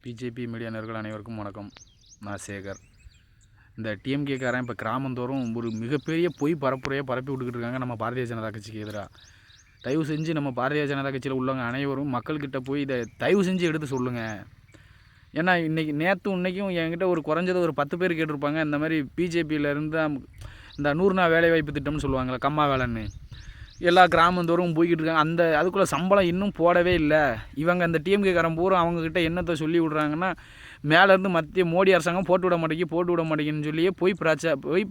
BJP media நேயர்கள் அனைவருக்கும் வணக்கம். நான் சேகர். இந்த டிஎம்கேக்காரன் இப்போ கிராமந்தோறும் ஒரு மிகப்பெரிய பொய் பரப்புரையை பரப்பி விட்டுக்கிட்டு இருக்காங்க நம்ம பாரதிய ஜனதா கட்சிக்கு எதிராக. தயவு செஞ்சு நம்ம பாரதிய ஜனதா கட்சியில் உள்ளவங்க அனைவரும் மக்கள்கிட்ட போய் இதை தயவு செஞ்சு எடுத்து சொல்லுங்கள். ஏன்னா இன்றைக்கி நேற்றும் இன்றைக்கும் என்கிட்ட ஒரு குறைஞ்சது ஒரு 10 பேர் கேட்டிருப்பாங்க. இந்த மாதிரி பிஜேபியிலேருந்து இந்த 100 நாள் வேலைவாய்ப்பு திட்டம்னு சொல்லுவாங்களே, கம்மா வேலைன்னு எல்லா கிராமந்தோறும் போய்கிட்டு இருக்காங்க. அதுக்குள்ளே சம்பளம் இன்னும் போடவே இல்லை. இவங்க அந்த டிஎம்கேக்காரன் பூரா அவங்கக்கிட்ட என்னத்தை சொல்லி விட்றாங்கன்னா, மேலேருந்து மத்திய மோடி அரசாங்கம் போட்டு விட மாட்டேங்குன்னு சொல்லியே பொய்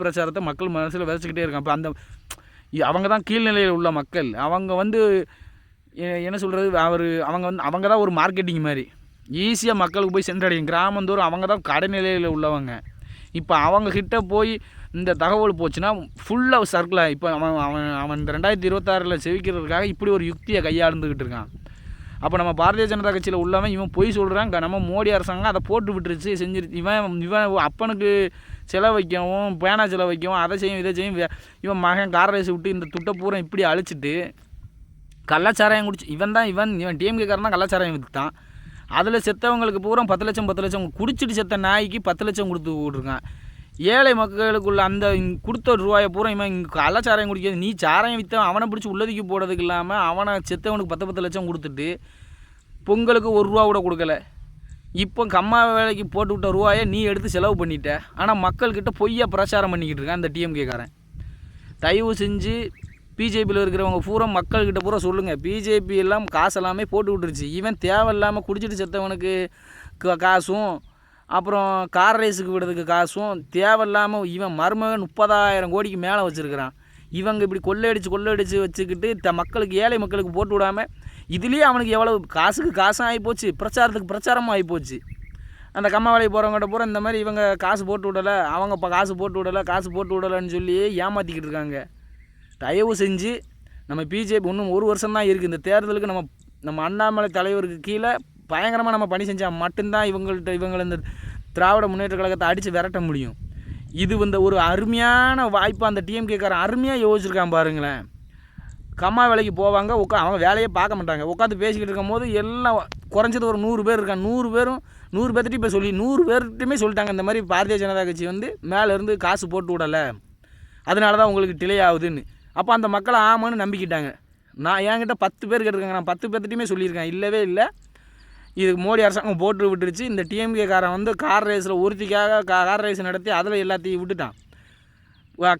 பிரச்சாரத்தை மக்கள் மனசில் விதைச்சிக்கிட்டே இருக்காங்க. இப்போ அவங்க தான் கீழ்நிலையில் உள்ள மக்கள். அவங்க என்ன சொல்கிறது, அவங்க தான் ஒரு மார்க்கெட்டிங் மாதிரி ஈஸியாக மக்களுக்கு போய் சென்றடையும். கிராமந்தோறும் அவங்க தான் கடைநிலையில் உள்ளவங்க. இப்போ அவங்கக்கிட்ட போய் இந்த தகவல் போச்சுன்னா ஃபுல்லாக சர்க்கிளாக இப்போ அவன் இந்த 2026 செவிக்கிறதுக்காக இப்படி ஒரு யுக்தியை கையாளுந்துக்கிட்டு இருக்கான். அப்போ நம்ம பாரதிய ஜனதா கட்சியில் உள்ளவன் இவன் பொய் சொல்கிறான். நம்ம மோடி அரசாங்கம் அதை போட்டு விட்டுருச்சு, செஞ்சிருச்சு. இவன் அப்பனுக்கு செலவு வைக்கவும், பேனா செலவு வைக்கவும், அதை செய்யும் இதை செய்யும். இவன் மகன் கார் ரேஸ் விட்டு இந்த துட்டை பூரா இப்படி அழிச்சிட்டு கள்ளச்சாராயம் குடிச்சு இவன் டிஎம்கேக்காரன் தான் கள்ளச்சாராயம் விற்றுத்தான். அதில் செத்தவங்களுக்கு பூரா 10 லட்சம் குடிச்சிட்டு செத்த நாய்க்கு 10 லட்சம் கொடுத்து விட்ருக்கான். ஏழை மக்களுக்குள்ள அந்த கொடுத்த ரூபாயை பூரா இவன் கள்ளச்சாராயம் குடிக்காது. நீ சாராயம் விற்றவன் அவனை பிடிச்சி உள்ளதுக்கு போடுறதுக்கு இல்லாமல் அவனை செத்தவனுக்கு 10 லட்சம் கொடுத்துட்டு பொங்கலுக்கு 1 ரூபா கூட கொடுக்கல. இப்போ கம்மா வேலைக்கு போட்டு விட்ட ரூபாயை நீ எடுத்து செலவு பண்ணிட்ட. ஆனால் மக்கள்கிட்ட பொய்யா பிரச்சாரம் பண்ணிக்கிட்டு இருக்கான் இந்த டிஎம்கேக்காரன். தயவு செஞ்சு பிஜேபியில் இருக்கிறவங்க பூரா மக்கள்கிட்ட பூரா சொல்லுங்கள், பிஜேபி எல்லாம் காசு எல்லாமே போட்டு விட்டுருச்சு. இவன் தேவையில்லாமல் குடிச்சிட்டு செத்தவனுக்கு காசும், அப்புறம் கார் ரேஸுக்கு விடுறதுக்கு காசும் தேவையில்லாமல் இவன் மருமகன் 30,000 கோடிக்கு மேலே வச்சுருக்கிறான். இவங்க இப்படி கொள்ளையடிச்சு வச்சுக்கிட்டு மக்களுக்கு, ஏழை மக்களுக்கு போட்டு விடாமல் இதுலேயே அவனுக்கு எவ்வளோ காசுக்கு காசும் ஆகிப்போச்சு, பிரச்சாரத்துக்கு பிரச்சாரமும் ஆகிப்போச்சு. அந்த கம்மா வேலைக்கு போகிறவங்ககிட்ட பூரா இந்த மாதிரி இவங்க காசு போட்டு விடலை, அவங்க இப்போ காசு போட்டு விடலைன்னு சொல்லி ஏமாற்றிக்கிட்டு இருக்காங்க. தயவு செஞ்சு நம்ம பிஜேபி இன்னும் 1 வருஷம் தான் இருக்குது. இந்த தேர்தலுக்கு நம்ம அண்ணாமலை தலைவருக்கு கீழே பயங்கரமாக நம்ம பணி செஞ்சால் மட்டும்தான் இவங்களை இந்த திராவிட முன்னேற்ற கழகத்தை அடித்து விரட்ட முடியும். இது ஒரு அருமையான வாய்ப்பு அந்த டிஎம்கேக்காரன் அருமையாக யோசிச்சிருக்கான் பாருங்களேன். கம்மா வேலைக்கு போவாங்க, அவங்க வேலையே பார்க்க மாட்டாங்க. உட்காந்து பேசிக்கிட்டு இருக்கும் போது எல்லாம் குறைஞ்சது ஒரு 100 பேர் இருக்காங்க. 100 பேர்த்திட்ட இப்போ 100 பேர்கிட்டையுமே சொல்லிட்டாங்க, இந்த மாதிரி பாரதிய ஜனதா கட்சி மேலேருந்து காசு போட்டு விடலை, அதனால தான் உங்களுக்கு டிலே ஆகுதுன்னு. அப்போ அந்த மக்களை ஆமான்னு நம்பிக்கிட்டாங்க. என்கிட்ட 10 பேர் கேட்டிருக்காங்க. நான் 10 பேர்த்திட்டையுமே சொல்லியிருக்கேன், இல்லவே இல்லை, இது மோடி அரசாங்கம் போட்டு விட்டுருச்சு. இந்த டிஎம்கேக்காரன் கார் ரேஸில் ஒருத்திக்காக கார் ரேஸ் நடத்தி அதில் எல்லாத்தையும் விட்டுட்டான்.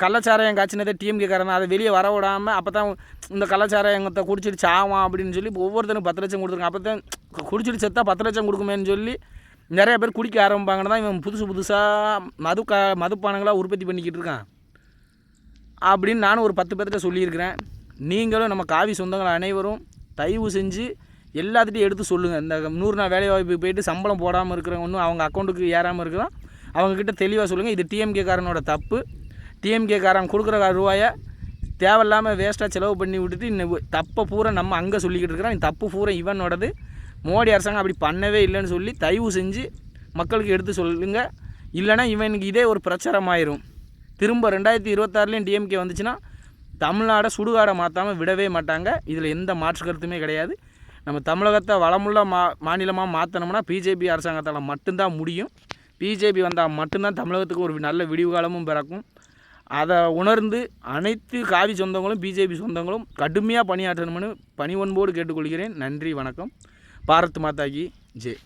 கள்ளச்சாராயம் காய்ச்சினதே டிஎம்கேக்காரன் அதை வெளியே வர விடாமல் அப்போ தான் இந்த கள்ளச்சாராயத்தை குடிச்சிட்டு சாவான் அப்படின்னு சொல்லி ஒவ்வொருத்தனுக்கு 10 லட்சம் கொடுத்துருக்கான். அப்போ தான் குடிச்சிட்டு செத்தா 10 லட்சம் கொடுக்குமேன்னு சொல்லி நிறைய பேர் குடிக்க ஆரம்பிப்பாங்கன்னு தான் இவன் புதுசாக மதுப்பானங்களாக உற்பத்தி பண்ணிக்கிட்டு இருக்கான் அப்படின்னு நானும் ஒரு 10 பேர்கிட்ட சொல்லியிருக்கிறேன். நீங்களும் நம்ம காவி சொந்தங்கள் அனைவரும் தயவு செஞ்சு எல்லாத்துட்டையும் எடுத்து சொல்லுங்கள். இந்த 100 நாள் வேலைவாய்ப்பு போயிட்டு சம்பளம் போடாமல் இருக்கிறவங்க, இன்னும் அவங்க அக்கௌண்ட்டுக்கு ஏறாமல் இருக்கிறோம், அவங்கக்கிட்ட தெளிவாக சொல்லுங்கள், இது டிஎம்கேக்காரனோட தப்பு. டிஎம்கேக்காரன் கொடுக்குற ரூபாயை தேவையில்லாமல் வேஸ்ட்டாக செலவு பண்ணி விட்டுட்டு இந்த தப்பை பூரா நம்ம அங்கே சொல்லிக்கிட்டு இருக்கிறோம். இந்த தப்பு பூரா இவனோடது. மோடி அரசாங்கம் அப்படி பண்ணவே இல்லைன்னு சொல்லி தயவு செஞ்சு மக்களுக்கு எடுத்து சொல்லுங்கள். இல்லைனா இவனுக்கு இதே ஒரு பிரச்சாரமாயிரும். திரும்ப 2026 டிஎம்கே வந்துச்சுன்னா தமிழ்நாடை சுடுகாடை மாற்றாமல் விடவே மாட்டாங்க. இதில் எந்த மாற்று கருத்துமே கிடையாது. நம்ம தமிழகத்தை வளமுள்ள மாநிலமாக மாற்றணும்னா பிஜேபி அரசாங்கத்தால் மட்டும்தான் முடியும். பிஜேபி வந்தால் மட்டும்தான் தமிழகத்துக்கு ஒரு நல்ல விடிவு காலமும் பிறக்கும். அதை உணர்ந்து அனைத்து காவி சொந்தங்களும் பிஜேபி சொந்தங்களும் கடுமையாக பணியாற்றணும்னு பணிவன்போடு கேட்டுக்கொள்கிறேன். நன்றி, வணக்கம். பாரத் மாதா கி ஜெய்.